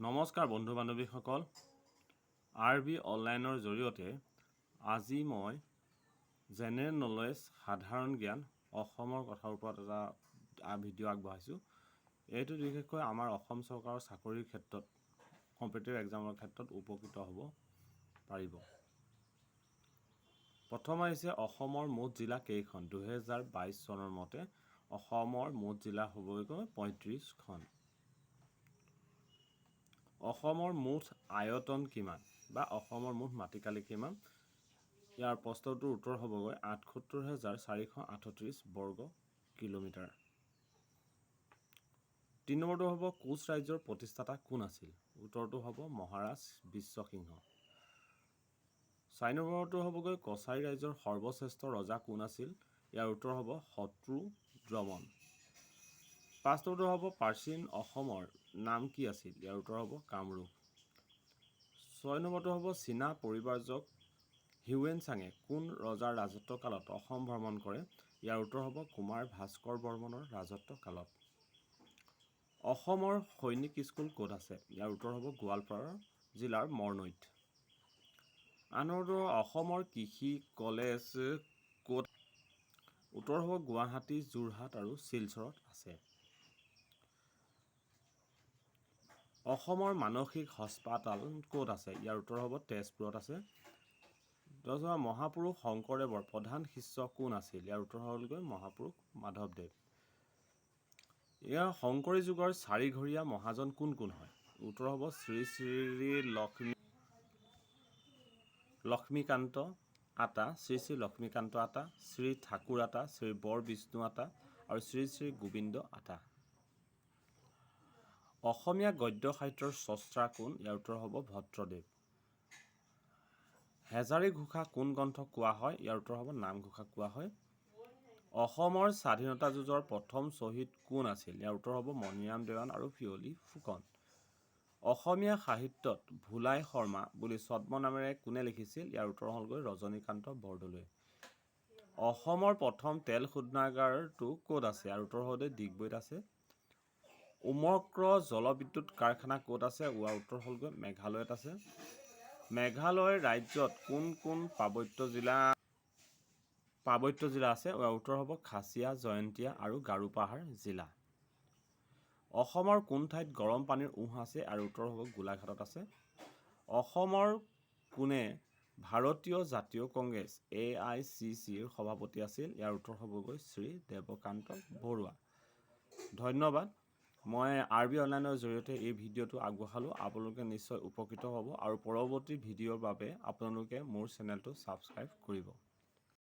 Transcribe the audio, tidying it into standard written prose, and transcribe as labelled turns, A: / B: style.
A: নমস্কাৰ বন্ধু বান্ধৱীসকল, আৰবি অনলাইনৰ জৰিয়তে আজি মই জেনেৰেল নলেজ সাধাৰণ জ্ঞান অসমৰ কথাৰ ওপৰত এটা ভিডিঅ' আগবঢ়াইছোঁ। এইটো বিশেষকৈ আমাৰ অসম চৰকাৰৰ চাকৰিৰ ক্ষেত্ৰত কম্পিটিটিভ এক্সামৰ ক্ষেত্ৰত উপকৃত হ'ব পাৰিব। প্ৰথম আহিছে অসমৰ মুঠ জিলা কেইখন। 2022 চনৰ মতে অসমৰ মুঠ জিলা হ'বগৈ 35খন। অসমৰ মুঠ আয়তন কিমান বা অসমৰ মুঠ মাটিকালি কিমান? ইয়াৰ প্ৰশ্নটোৰ উত্তৰ হ'বগৈ ৭৮,৪৩৮ বৰ্গ কিলোমিটাৰ। ৩ নম্বৰটো হ'ব কোচ ৰাজ্যৰ প্ৰতিষ্ঠাতা কোন আছিল? উত্তৰটো হ'ব মহাৰাজ বিশ্বসিংহ। ৪ নম্বৰটো হ'বগৈ কছাৰী ৰাজ্যৰ সৰ্বশ্ৰেষ্ঠ ৰজা কোন আছিল? ইয়াৰ উত্তৰ হ'ব শত্ৰুদ্ৰমন। ৫ নম্বৰটো হ'ব প্ৰাচীন অসমৰ নাম কি আছিল? ইয়াৰ উত্তৰ হ'ব কামৰূপ। ৬ নম্বৰটো হ'ব চীনা পৰিব্ৰাজক হিউৱেন চাঙে কোন ৰজাৰ ৰাজত্ব কালত অসম ভ্ৰমণ কৰে? ইয়াৰ উত্তৰ হ'ব কুমাৰ ভাস্কৰ বৰ্মনৰ ৰাজত্ব কালত। অসমৰ সৈনিক স্কুল ক'ত আছে? ইয়াৰ উত্তৰ হ'ব গোৱালপাৰা জিলাৰ মৰনৈত। ৮ নম্বৰটো অসমৰ কৃষি কলেজ ক'ত? উত্তৰ হ'ব গুৱাহাটী, যোৰহাট আৰু শিলচৰত আছে। অসমৰ মানসিক হস্পিতাল ক'ত আছে? ইয়াৰ উত্তৰ হ'ব তেজপুৰত আছে। ১০ মহাপুৰুষ শংকৰদেৱৰ প্ৰধান শিষ্য কোন আছিল? ইয়াৰ উত্তৰ হ'লগৈ মহাপুৰুষ মাধৱদেৱ। ইয়াৰ শংকৰী যুগৰ চাৰিঘৰীয়া মহাজন কোন কোন হয়? উত্তৰ হ'ব শ্ৰী শ্ৰী লক্ষ্মীকান্ত আতা, শ্ৰী শ্ৰী লক্ষ্মীকান্ত আতা, শ্ৰী ঠাকুৰ আতা, শ্ৰী বৰ বিষ্ণু আতা আৰু শ্ৰী শ্ৰী গোবিন্দ আতা। অসমীয়া গদ্য সাহিত্যৰ স্ৰষ্টা কোন? ইয়াৰ উত্তৰ হ'ব ভট্টদেৱ। হেজাৰী ঘোষা কোন গ্ৰন্থক কোৱা হয়? ইয়াৰ উত্তৰ হ'ব নামঘোষাক কোৱা হয়। অসমৰ স্বাধীনতা যুঁজৰ প্ৰথম শ্বহীদ কোন আছিল? ইয়াৰ উত্তৰ হ'ব মণিৰাম দেৱান আৰু পিয়লি ফুকন। অসমীয়া সাহিত্যত ভোলাই শৰ্মা বুলি ছদ্ম নামেৰে কোনে লিখিছিল? ইয়াৰ উত্তৰ হ'লগৈ ৰজনীকান্ত বৰদলৈয়ে। অসমৰ প্ৰথম তেল শোধনাগাৰটো ক'ত আছে? ইয়াৰ উত্তৰ হ'লগৈ ডিগবৈত আছে। উমক্ৰ জলবিদ্যুৎ কাৰখানা ক'ত আছে? ইয়াৰ উত্তৰ হ'লগৈ মেঘালয়ত আছে। মেঘালয় ৰাজ্যত কোন কোন পাৰ্বত্য জিলা আছে? ইয়াৰ উত্তৰ হ'ব খাছিয়া, জয়ন্তীয়া আৰু গাৰোপাহাৰ জিলা। অসমৰ কোন ঠাইত গৰম পানীৰ উঁহ আছে? আৰু উত্তৰ হ'ব গোলাঘাটত আছে। অসমৰ কোনে ভাৰতীয় জাতীয় কংগ্ৰেছ AICCৰ সভাপতি আছিল? ইয়াৰ উত্তৰ হ'বগৈ শ্ৰী দেৱকান্ত বৰুৱা। ধন্যবাদ। মই আৰবি অনলাইনৰ জৰিয়তে এই ভিডিঅ'টো আগবঢ়ালোঁ। আপোনালোকে নিশ্চয় উপকৃত হ'ব আৰু পৰৱৰ্তী ভিডিঅ'ৰ বাবে আপোনালোকে মোৰ চেনেলটো ছাবস্ক্ৰাইব কৰিব।